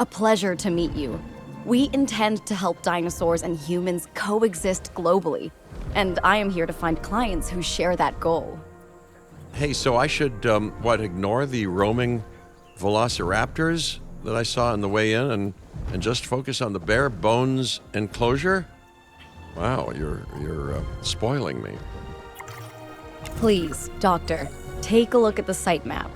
A pleasure to meet you. We intend to help dinosaurs and humans coexist globally, and I am here to find clients who share that goal. Hey, so I should, ignore the roaming velociraptors that I saw on the way in and just focus on the bare bones enclosure? Wow, you're spoiling me. Please, Doctor, take a look at the site map.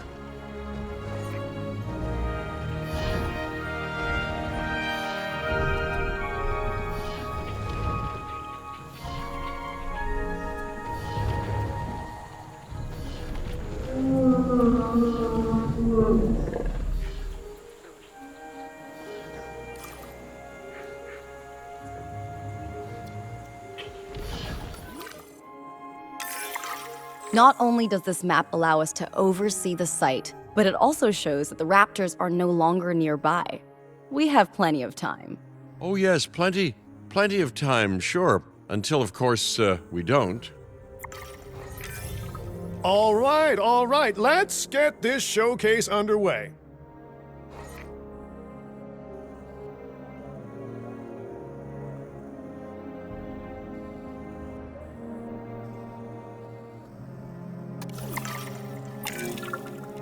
Not only does this map allow us to oversee the site, but it also shows that the raptors are no longer nearby. We have plenty of time. Oh yes, plenty of time, sure. Until, of course, we don't. All right, let's get this showcase underway.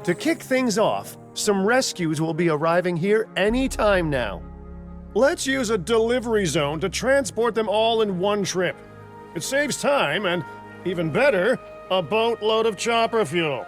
To kick things off, some rescues will be arriving here any time now. Let's use a delivery zone to transport them all in one trip. It saves time and, even better, a boatload of chopper fuel.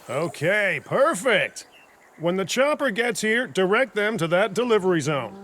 Okay, perfect. When the chopper gets here, direct them to that delivery zone.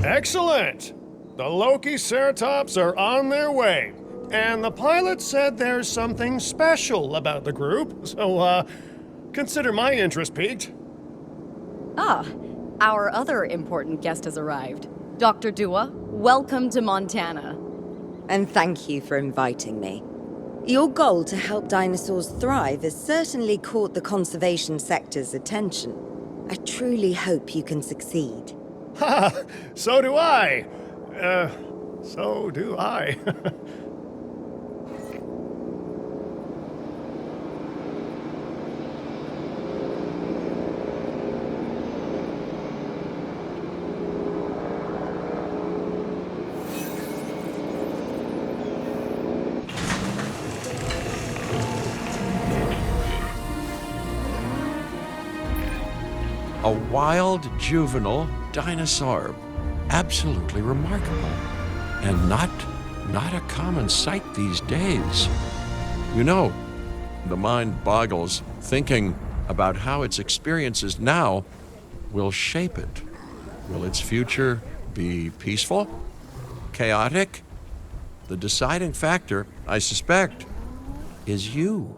Excellent! The Loki-Ceratops are on their way, and the pilot said there's something special about the group, so, consider my interest piqued. Ah, our other important guest has arrived. Dr. Dua, welcome to Montana. And thank you for inviting me. Your goal to help dinosaurs thrive has certainly caught the conservation sector's attention. I truly hope you can succeed. Ha! So do I! So do I. A wild juvenile dinosaur. Absolutely remarkable. And not a common sight these days. You know, the mind boggles thinking about how its experiences now will shape it. Will its future be peaceful? Chaotic? The deciding factor, I suspect, is you.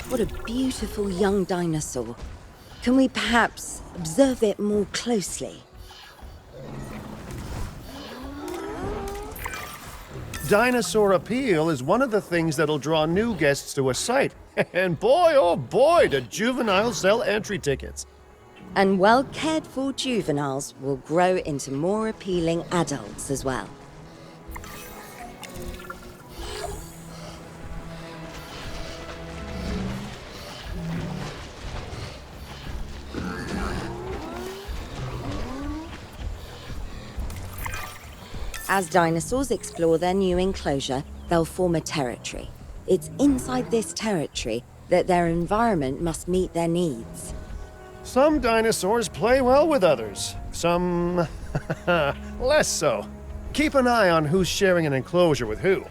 What a beautiful young dinosaur. Can we perhaps observe it more closely? Dinosaur appeal is one of the things that'll draw new guests to a site. And boy, oh boy, do juveniles sell entry tickets. And well cared for juveniles will grow into more appealing adults as well. As dinosaurs explore their new enclosure, they'll form a territory. It's inside this territory that their environment must meet their needs. Some dinosaurs play well with others, some less so. Keep an eye on who's sharing an enclosure with who.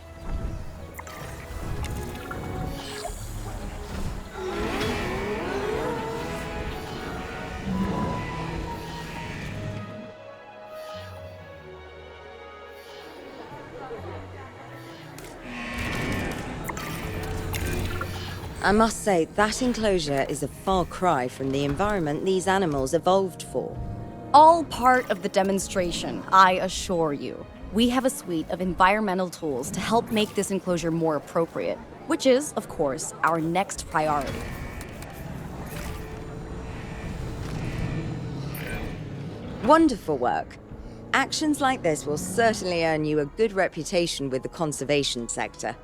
I must say, that enclosure is a far cry from the environment these animals evolved for. All part of the demonstration, I assure you. We have a suite of environmental tools to help make this enclosure more appropriate, which is, of course, our next priority. Wonderful work. Actions like this will certainly earn you a good reputation with the conservation sector.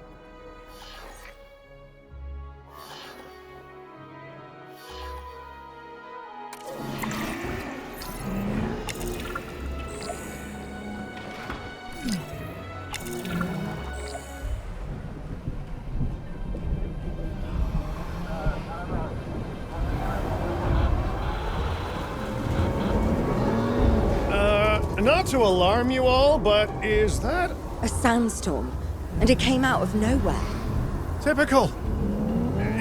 Not to alarm you all, but is that A sandstorm, and it came out of nowhere. typical?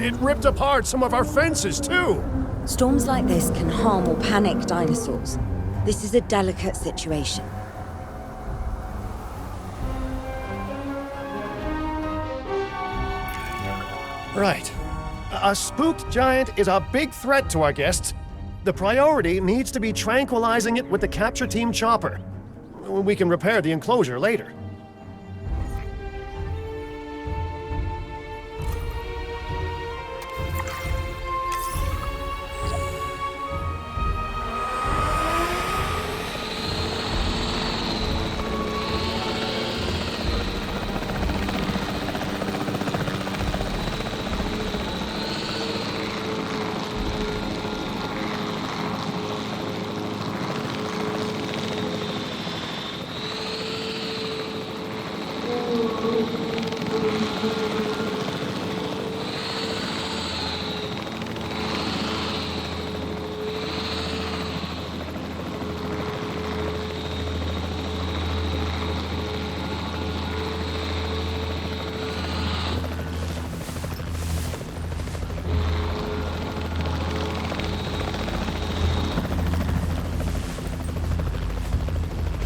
It ripped apart some of our fences, too. Storms like this can harm or panic dinosaurs. This is a delicate situation. Right. A spooked giant is a big threat to our guests. The priority needs to be tranquilizing it with the capture team chopper. We can repair the enclosure later.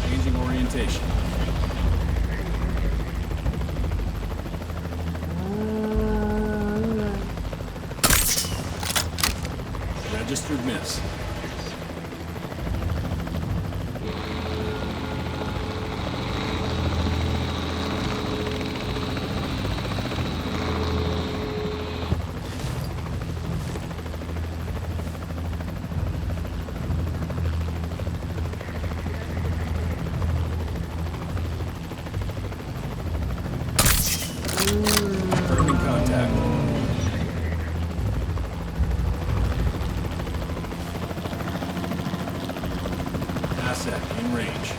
Changing orientation. Registered miss. Confirming contact. Asset in range.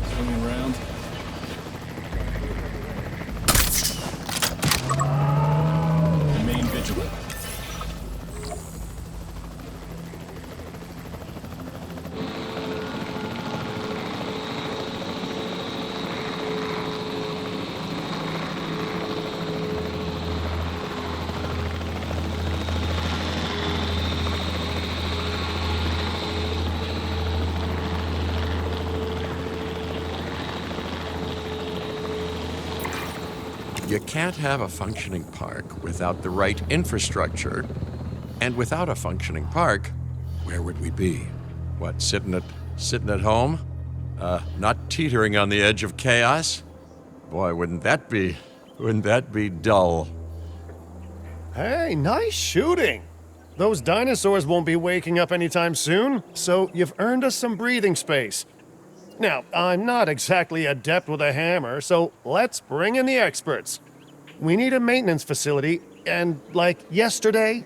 Swinging around. You can't have a functioning park without the right infrastructure. And without a functioning park, where would we be? What, sitting at home? Not teetering on the edge of chaos? Boy, wouldn't that be dull? Hey, nice shooting. Those dinosaurs won't be waking up anytime soon, so you've earned us some breathing space. Now, I'm not exactly adept with a hammer, so let's bring in the experts. We need a maintenance facility, and like yesterday.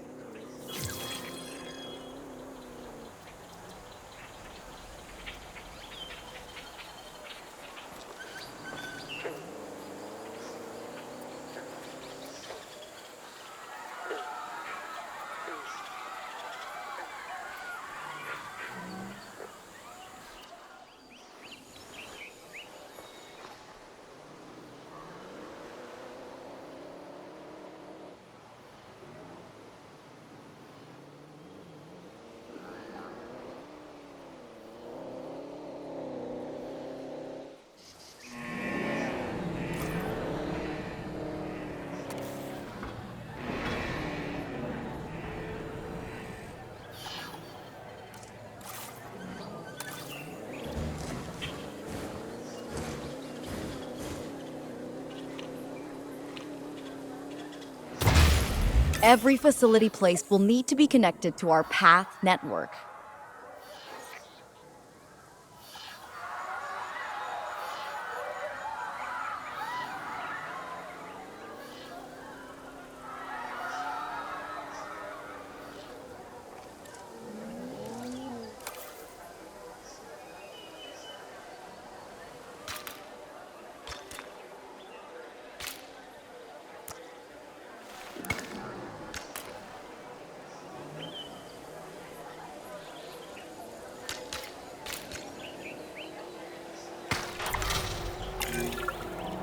Every facility placed will need to be connected to our path network.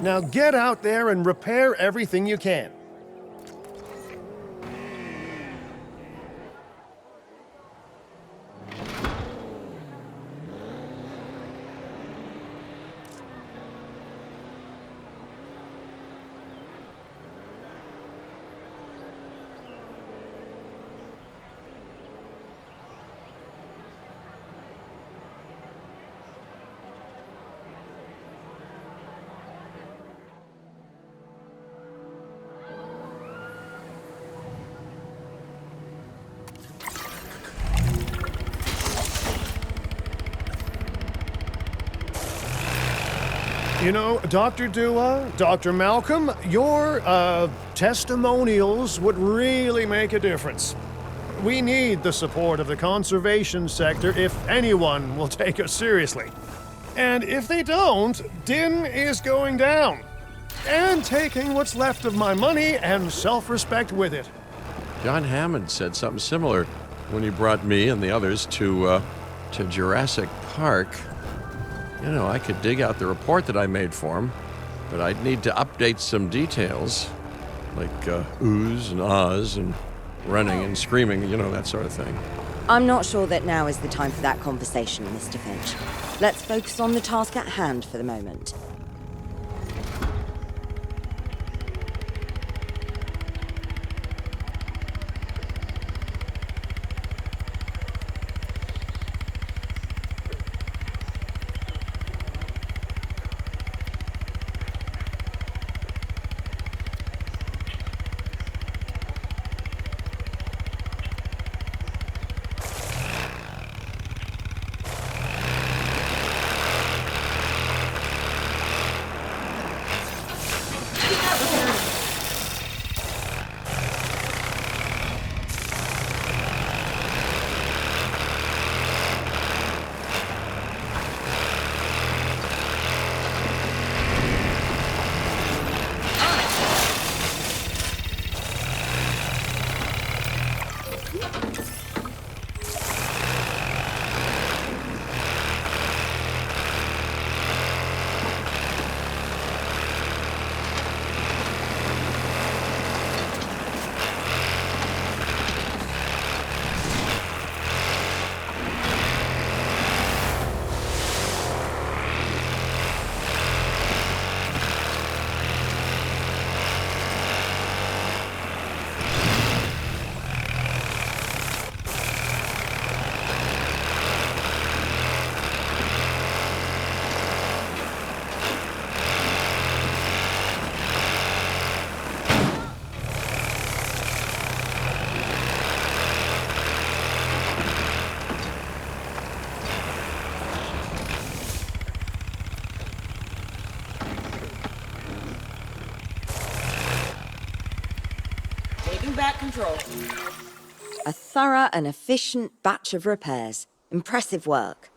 Now get out there and repair everything you can. You know, Dr. Dua, Dr. Malcolm, your, testimonials would really make a difference. We need the support of the conservation sector if anyone will take us seriously. And if they don't, Din is going down. And taking what's left of my money and self-respect with it. John Hammond said something similar when he brought me and the others to Jurassic Park. You know, I could dig out the report that I made for him, but I'd need to update some details, like oohs and ahs and running and screaming, you know, that sort of thing. I'm not sure that now is the time for that conversation, Mr. Finch. Let's focus on the task at hand for the moment. back control. A thorough and efficient batch of repairs. Impressive work.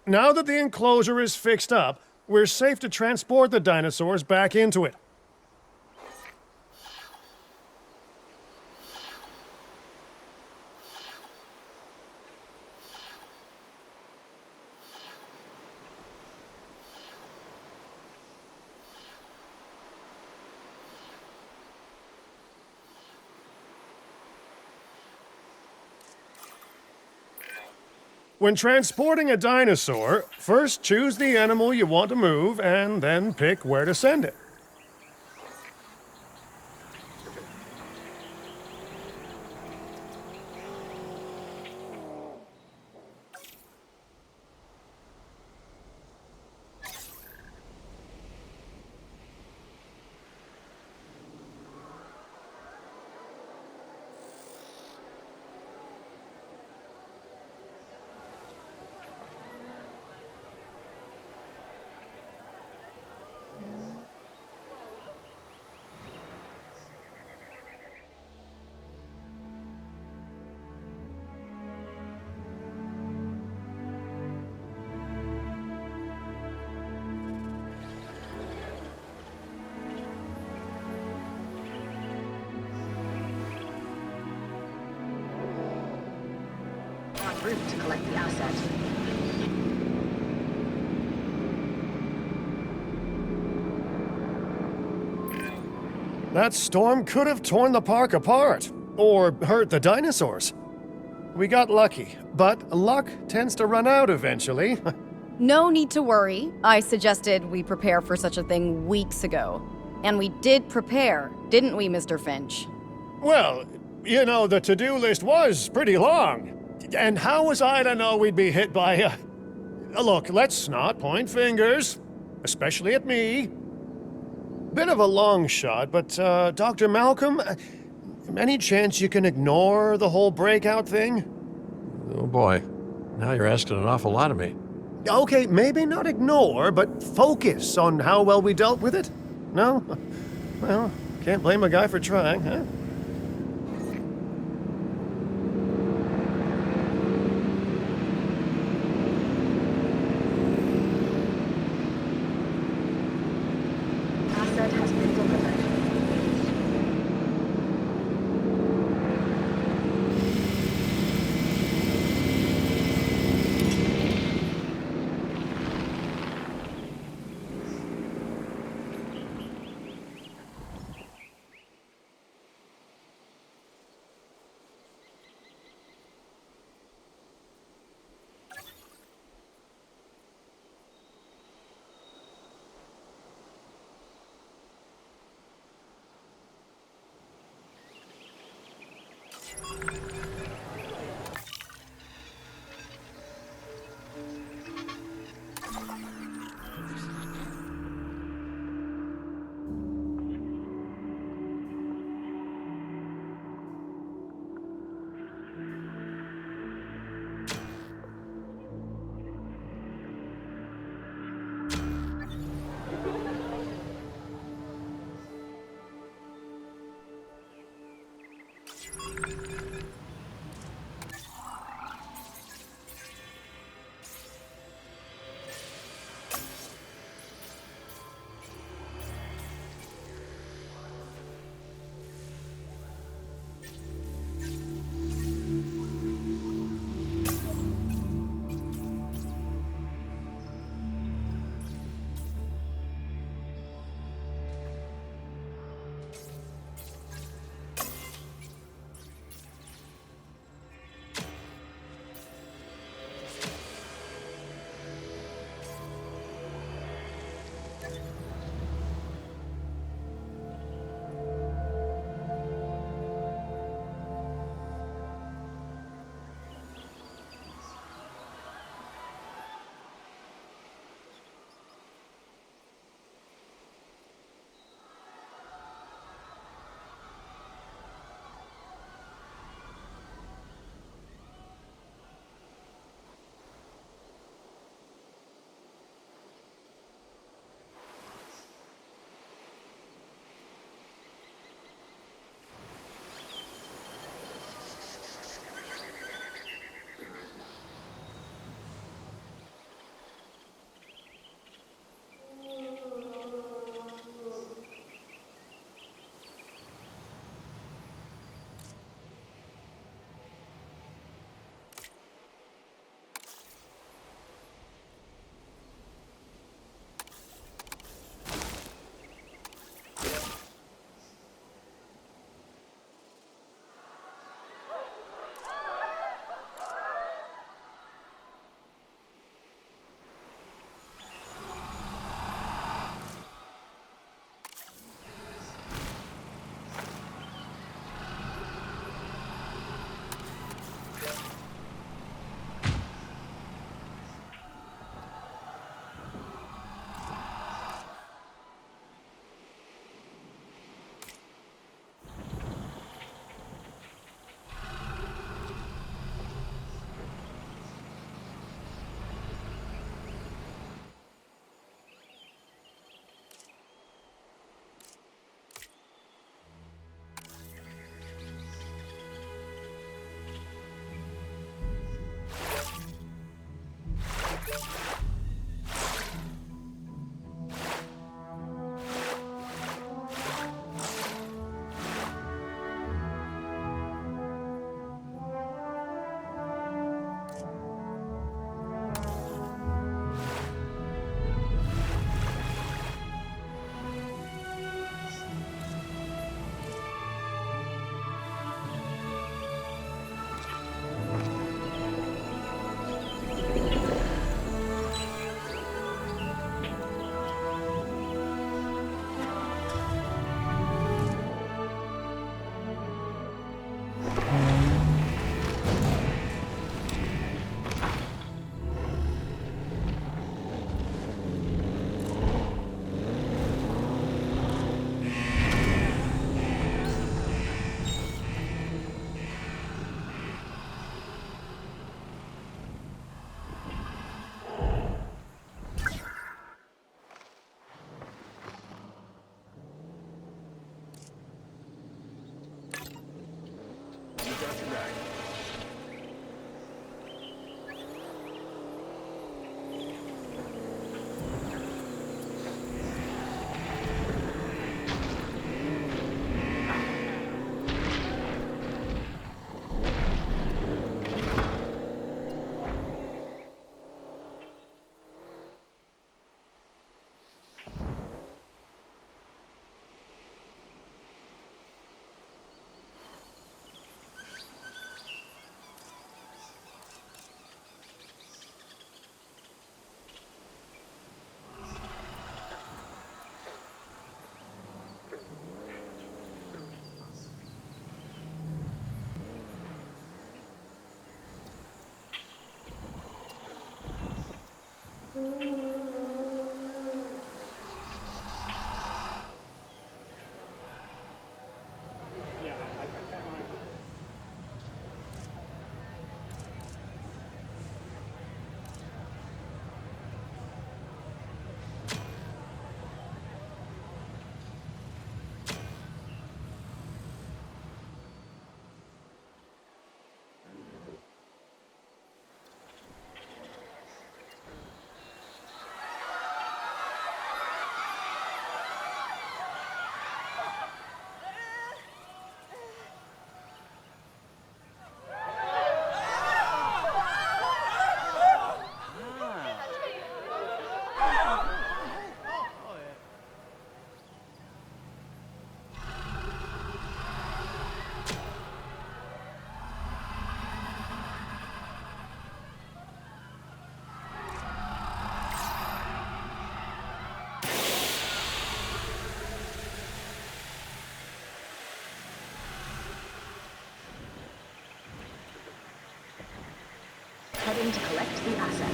Now that the enclosure is fixed up, we're safe to transport the dinosaurs back into it. When transporting a dinosaur, first choose the animal you want to move and then pick where to send it. En route to collect the asset. That storm could have torn the park apart, or hurt the dinosaurs. We got lucky, but luck tends to run out eventually. No need to worry. I suggested we prepare for such a thing weeks ago. And we did prepare, didn't we, Mr. Finch? Well, you know, the to-do list was pretty long. And how was I to know we'd be hit by a... Look, let's not point fingers, especially at me. Bit of a long shot, but, Dr. Malcolm, any chance you can ignore the whole breakout thing? Oh boy, now you're asking an awful lot of me. Okay, maybe not ignore, but focus on how well we dealt with it? No? Well, can't blame a guy for trying, huh? Asset has been delivered. moving to collect the asset.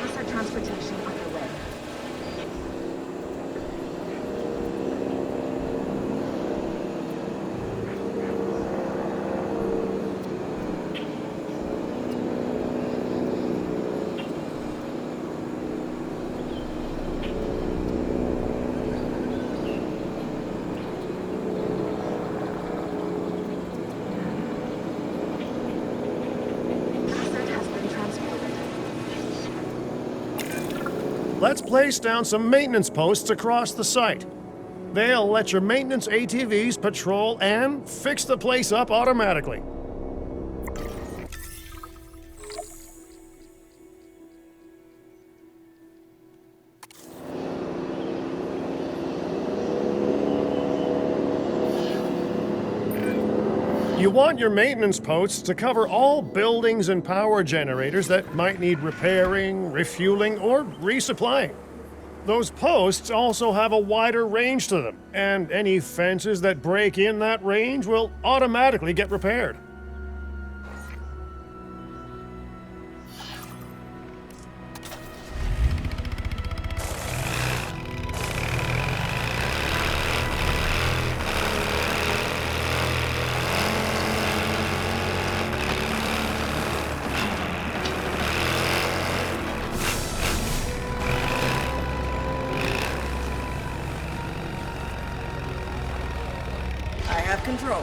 Asset transportation underway. Asset has been transported. Let's place down some maintenance posts across the site. They'll let your maintenance ATVs patrol and fix the place up automatically. You want your maintenance posts to cover all buildings and power generators that might need repairing, refueling, or resupplying. Those posts also have a wider range to them, and any fences that break in that range will automatically get repaired. I have control.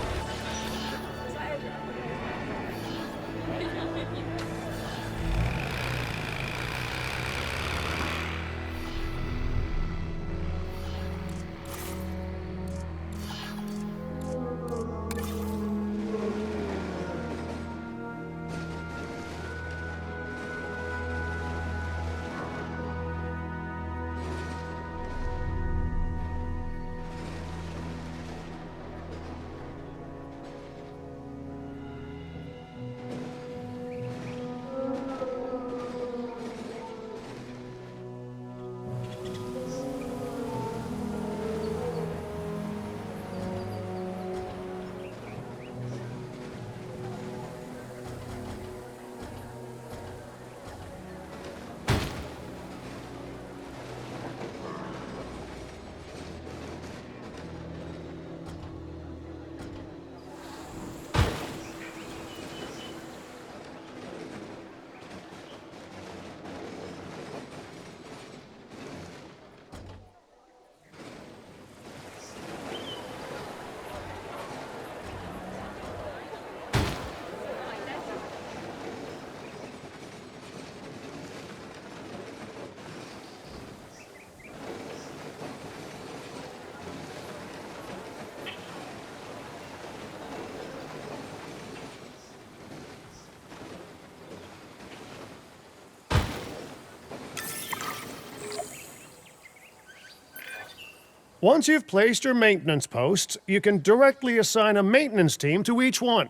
Once you've placed your maintenance posts, you can directly assign a maintenance team to each one.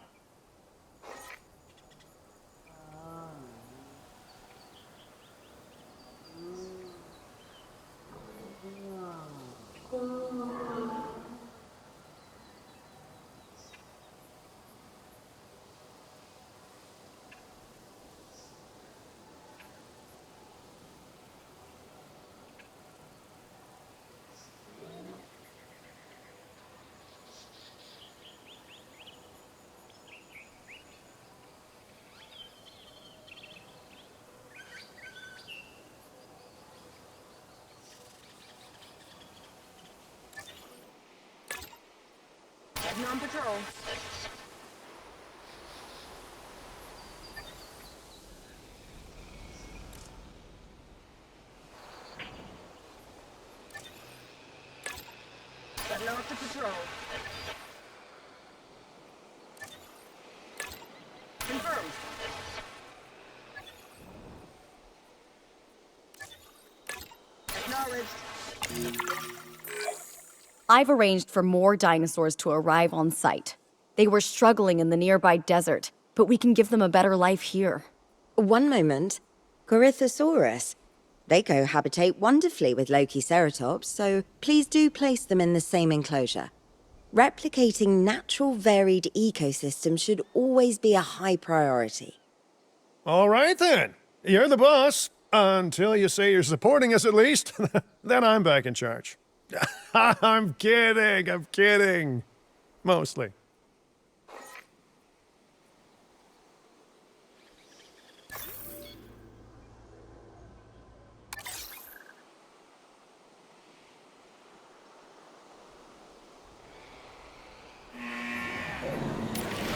Heading on patrol. Locked to patrol. Confirmed. Acknowledged. I've arranged for more dinosaurs to arrive on site. They were struggling in the nearby desert, but we can give them a better life here. One moment. Corythosaurus. They cohabitate wonderfully with Lokiceratops, so please do place them in the same enclosure. Replicating natural varied ecosystems should always be a high priority. All right then. You're the boss. Until you say you're supporting us at least. Then I'm back in charge. I'm kidding. Mostly.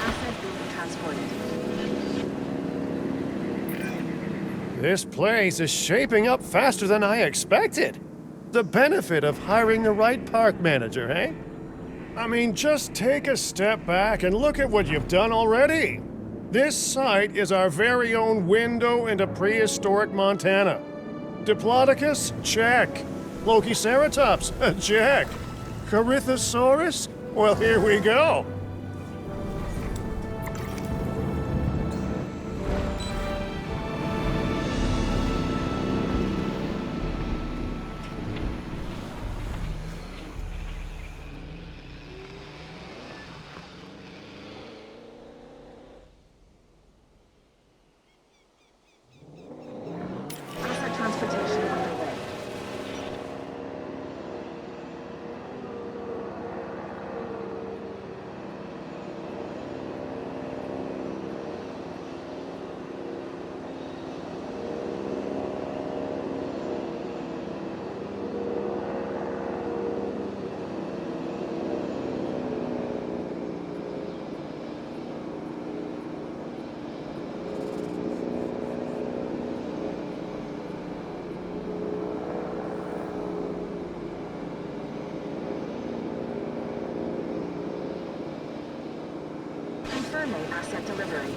Asset being transported. This place is shaping up faster than I expected. The benefit of hiring the right park manager, eh? I mean, just take a step back and look at what you've done already. This site is our very own window into prehistoric Montana. Diplodocus? Check. Lokiceratops? Check. Corythosaurus? Well, here we go. Asset transportation underway. Confirming asset delivery.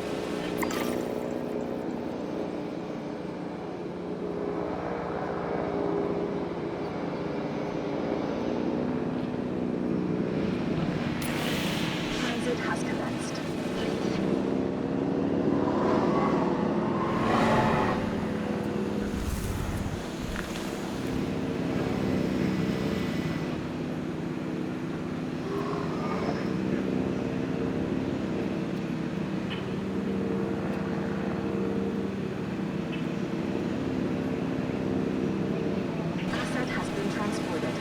Transit has commenced. Asset has been transported.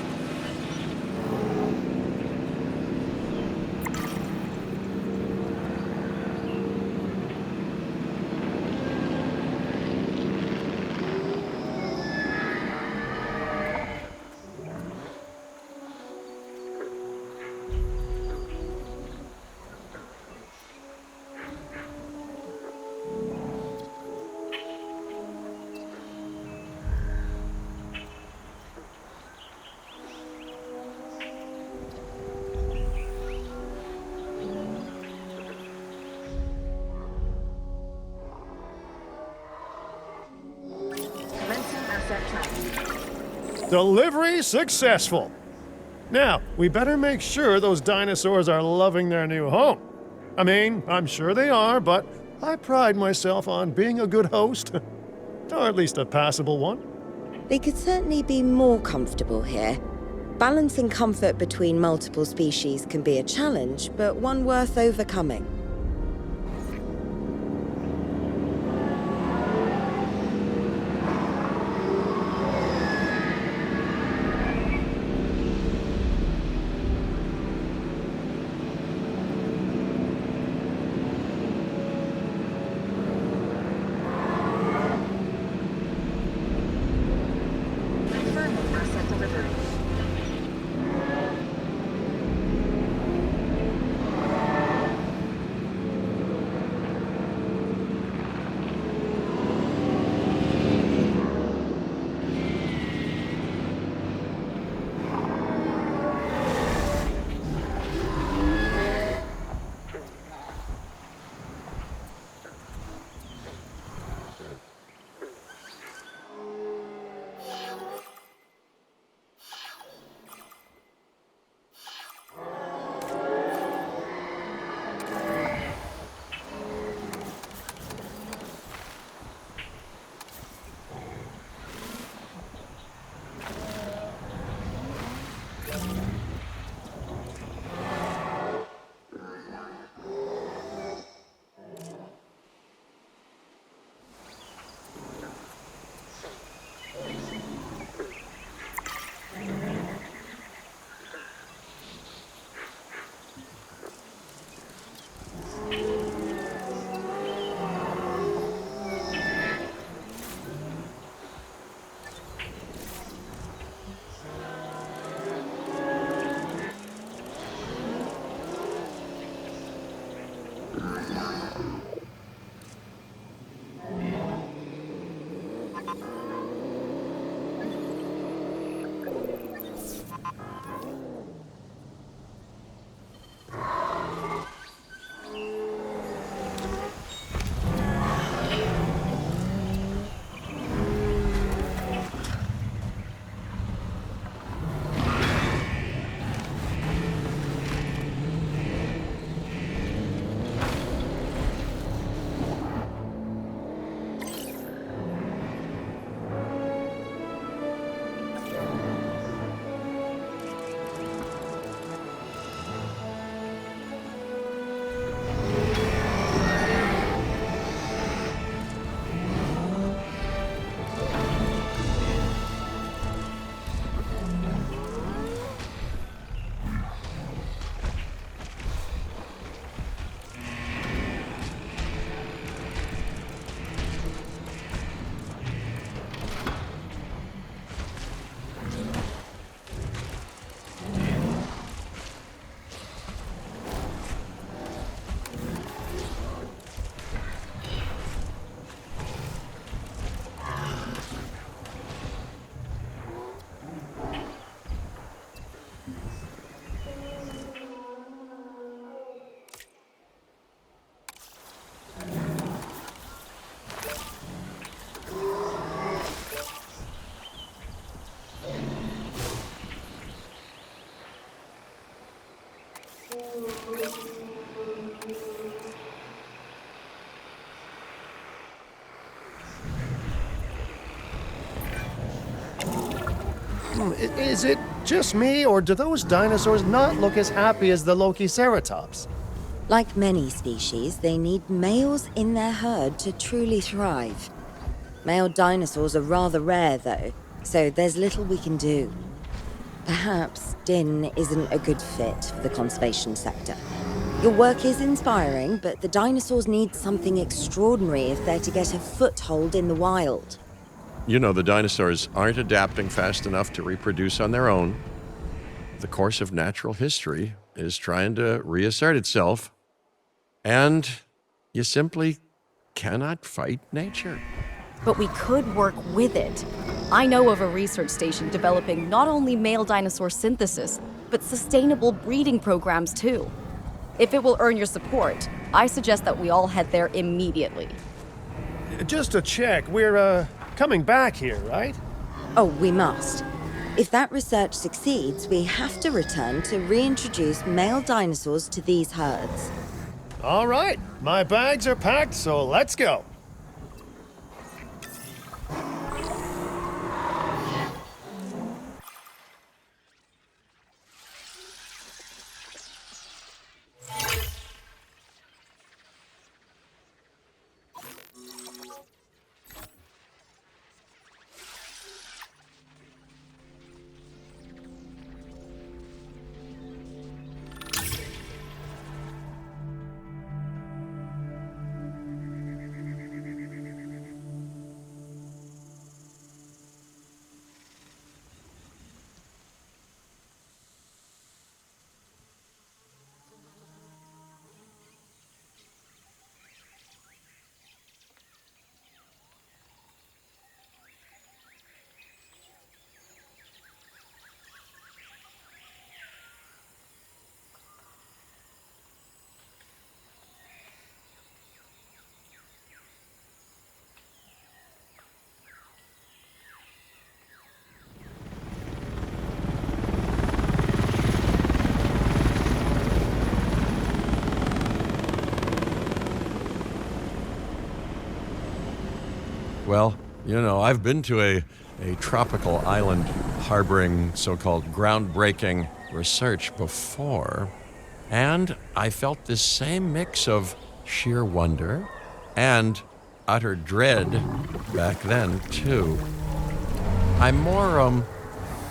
Commencing asset tracking. Delivery successful. Now, we better make sure those dinosaurs are loving their new home. I mean, I'm sure they are, but I pride myself on being a good host. Or at least a passable one. They could certainly be more comfortable here. Balancing comfort between multiple species can be a challenge, but one worth overcoming. Confirming asset delivery. Is it just me, or do those dinosaurs not look as happy as the Lokiceratops? Like many species, they need males in their herd to truly thrive. Male dinosaurs are rather rare, though, so there's little we can do. Perhaps Din isn't a good fit for the conservation sector. Your work is inspiring, but the dinosaurs need something extraordinary if they're to get a foothold in the wild. You know, the dinosaurs aren't adapting fast enough to reproduce on their own. The course of natural history is trying to reassert itself. And you simply cannot fight nature. But we could work with it. I know of a research station developing not only male dinosaur synthesis, but sustainable breeding programs too. If it will earn your support, I suggest that we all head there immediately. Just to check, we're, coming back here, right? Oh, we must. If that research succeeds, we have to return to reintroduce male dinosaurs to these herds. All right, my bags are packed, so let's go. Well, you know, I've been to a tropical island harboring so-called groundbreaking research before, and I felt this same mix of sheer wonder and utter dread back then, too. I'm more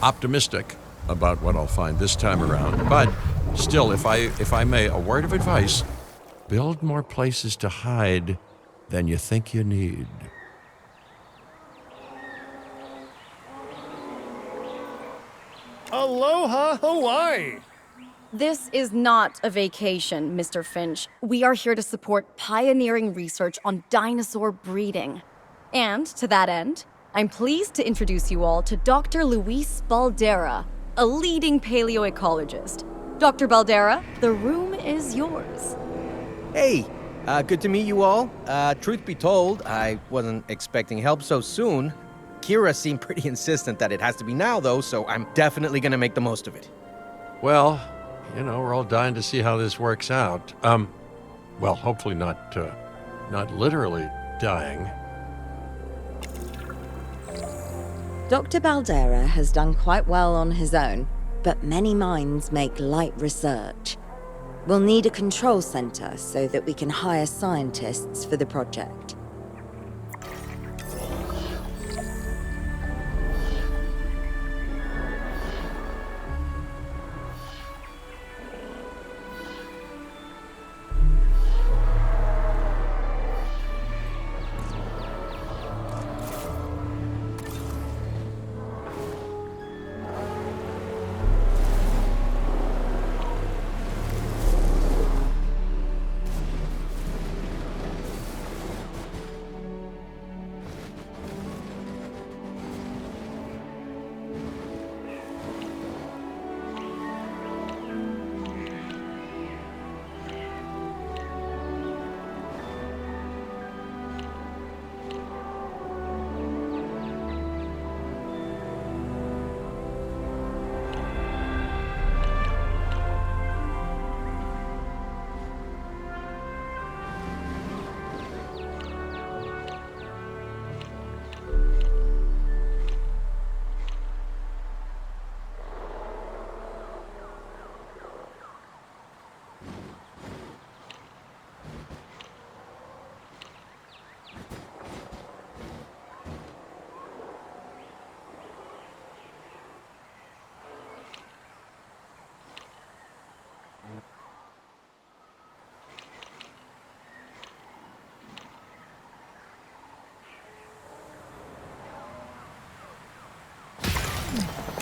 optimistic about what I'll find this time around, but still, if I may, a word of advice: build more places to hide than you think you need. Aloha, Hawaii! This is not a vacation, Mr. Finch. We are here to support pioneering research on dinosaur breeding. And to that end, I'm pleased to introduce you all to Dr. Luis Baldera, a leading paleoecologist. Dr. Baldera, the room is yours. Hey, good to meet you all. Truth be told, I wasn't expecting help so soon. Kira seemed pretty insistent that it has to be now, though, so I'm definitely gonna make the most of it. Well, you know, we're all dying to see how this works out. Well, hopefully not literally dying. Dr. Baldera has done quite well on his own, but many minds make light research. We'll need a control center so that we can hire scientists for the project.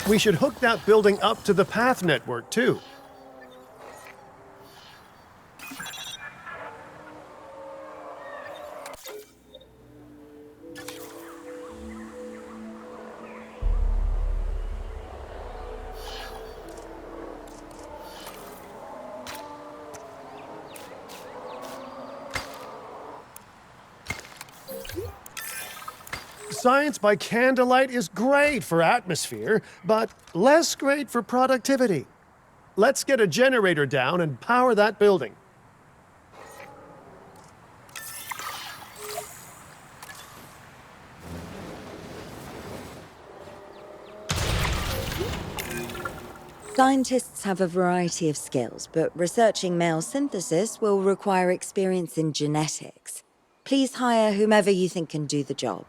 We should hook that building up to the path network, too. Science by candlelight is great for atmosphere, but less great for productivity. Let's get a generator down and power that building. Scientists have a variety of skills, but researching male synthesis will require experience in genetics. Please hire whomever you think can do the job.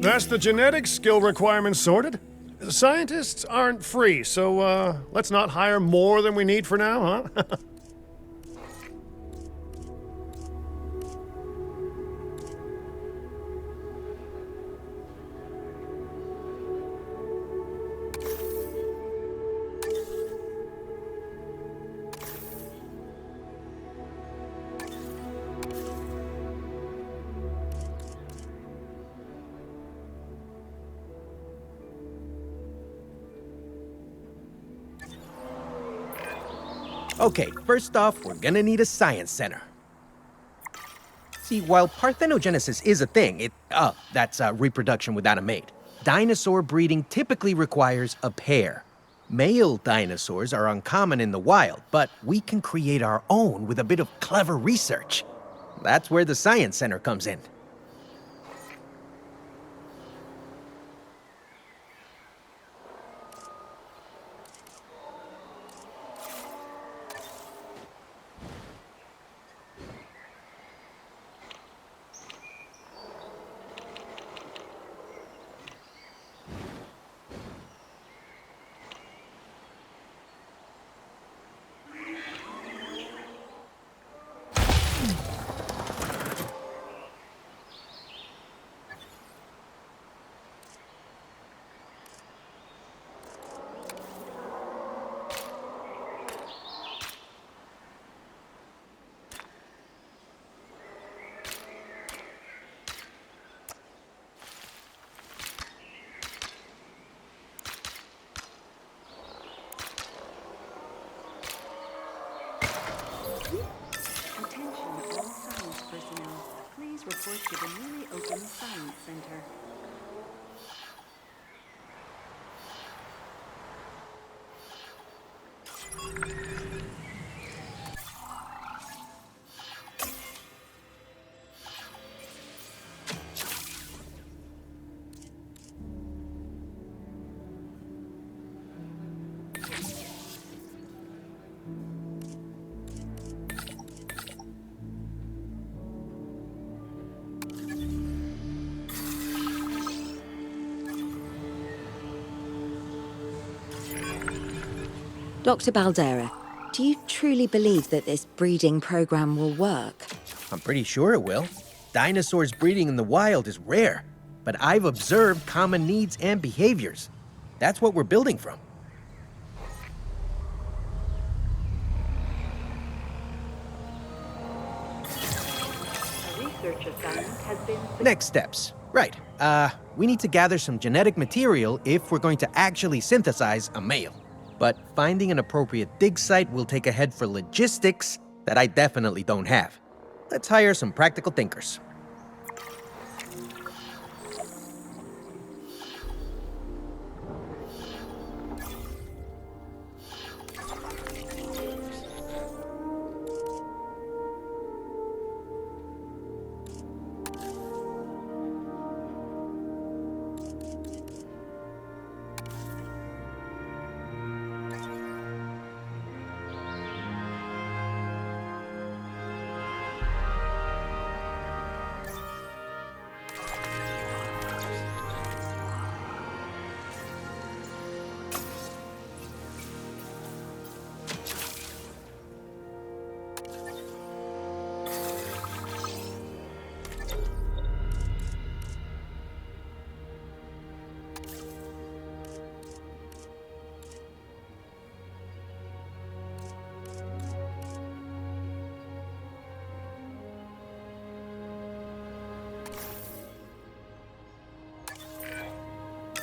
That's the genetic skill requirements sorted. Scientists aren't free, so let's not hire more than we need for now, huh? Okay, first off, we're gonna need a science center. See, while parthenogenesis is a thing, that's reproduction without a mate. Dinosaur breeding typically requires a pair. Male dinosaurs are uncommon in the wild, but we can create our own with a bit of clever research. That's where the science center comes in. Attention all science personnel. Please report to the newly opened Science Center. Dr. Baldera, do you truly believe that this breeding program will work? I'm pretty sure it will. Dinosaurs breeding in the wild is rare, but I've observed common needs and behaviors. That's what we're building from. A research assignment has been Next steps. Right. We need to gather some genetic material if we're going to actually synthesize a male. But finding an appropriate dig site will take a head for logistics that I definitely don't have. Let's hire some practical thinkers.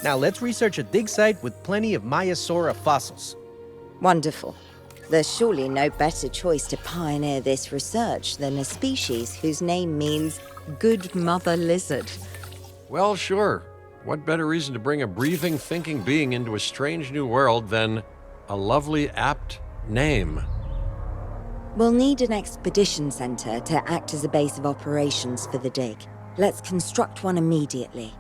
Now let's research a dig site with plenty of Maiasaura fossils. Wonderful. There's surely no better choice to pioneer this research than a species whose name means good mother lizard. Well, sure. What better reason to bring a breathing, thinking being into a strange new world than a lovely, apt name? We'll need an expedition center to act as a base of operations for the dig. Let's construct one immediately.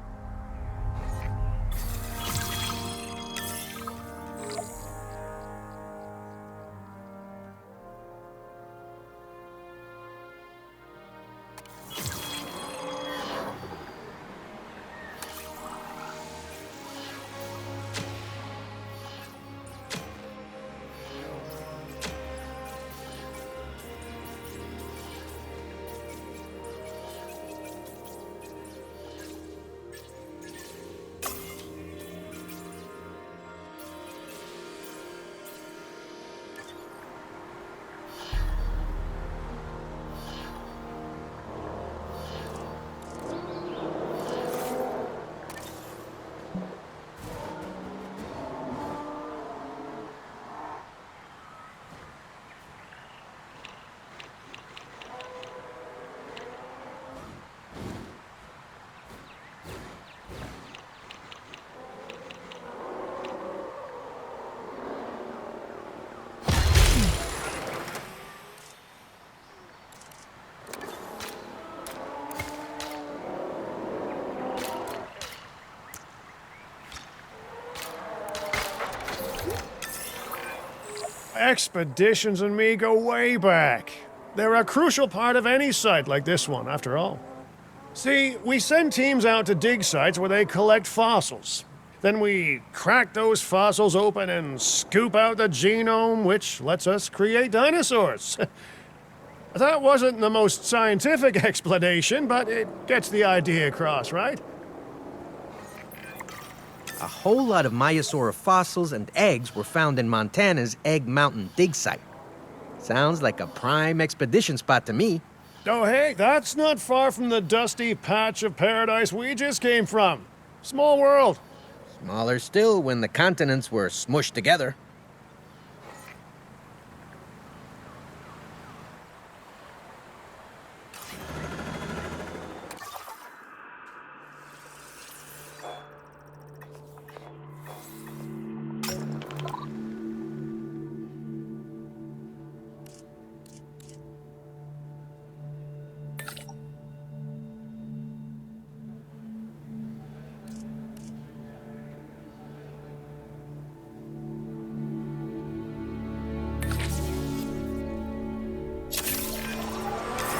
Expeditions and me go way back. They're a crucial part of any site like this one, after all. See, we send teams out to dig sites where they collect fossils. Then we crack those fossils open and scoop out the genome, which lets us create dinosaurs. That wasn't the most scientific explanation, but it gets the idea across, right? A whole lot of Maiasaura fossils and eggs were found in Montana's Egg Mountain dig site. Sounds like a prime expedition spot to me. Oh, hey, that's not far from the dusty patch of paradise we just came from. Small world. Smaller still when the continents were smushed together.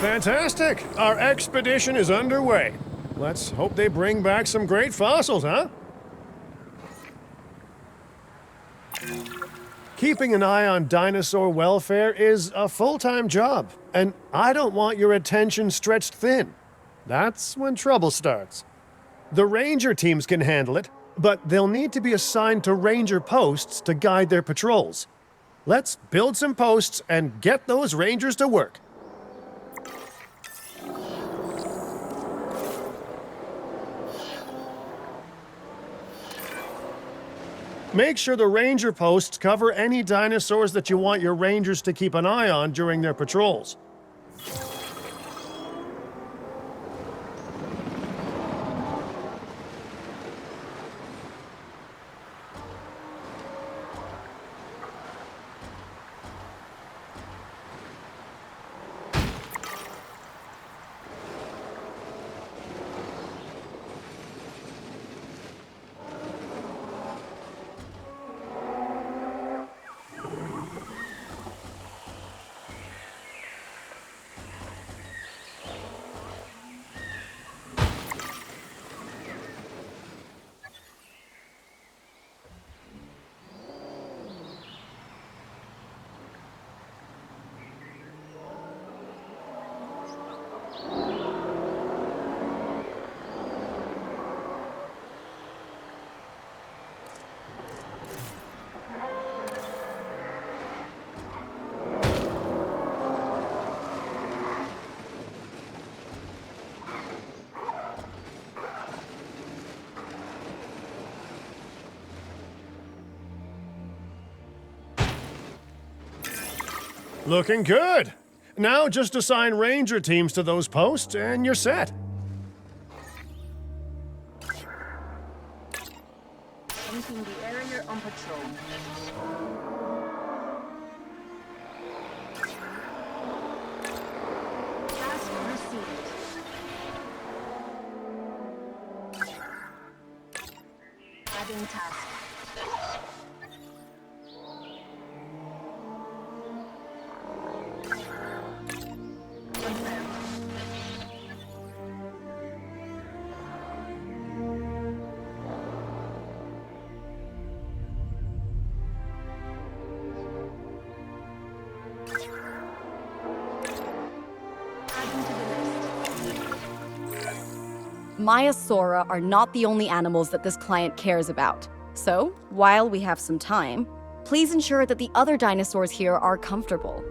Fantastic! Our expedition is underway. Let's hope they bring back some great fossils, huh? Keeping an eye on dinosaur welfare is a full-time job, and I don't want your attention stretched thin. That's when trouble starts. The ranger teams can handle it, but they'll need to be assigned to ranger posts to guide their patrols. Let's build some posts and get those rangers to work. Make sure the ranger posts cover any dinosaurs that you want your rangers to keep an eye on during their patrols. Looking good. Now just assign ranger teams to those posts and you're set. Entering the area on patrol. Task received. Adding task. Confirmed. Adding to the list. Maiasaura are not the only animals that this client cares about. So, while we have some time, please ensure that the other dinosaurs here are comfortable.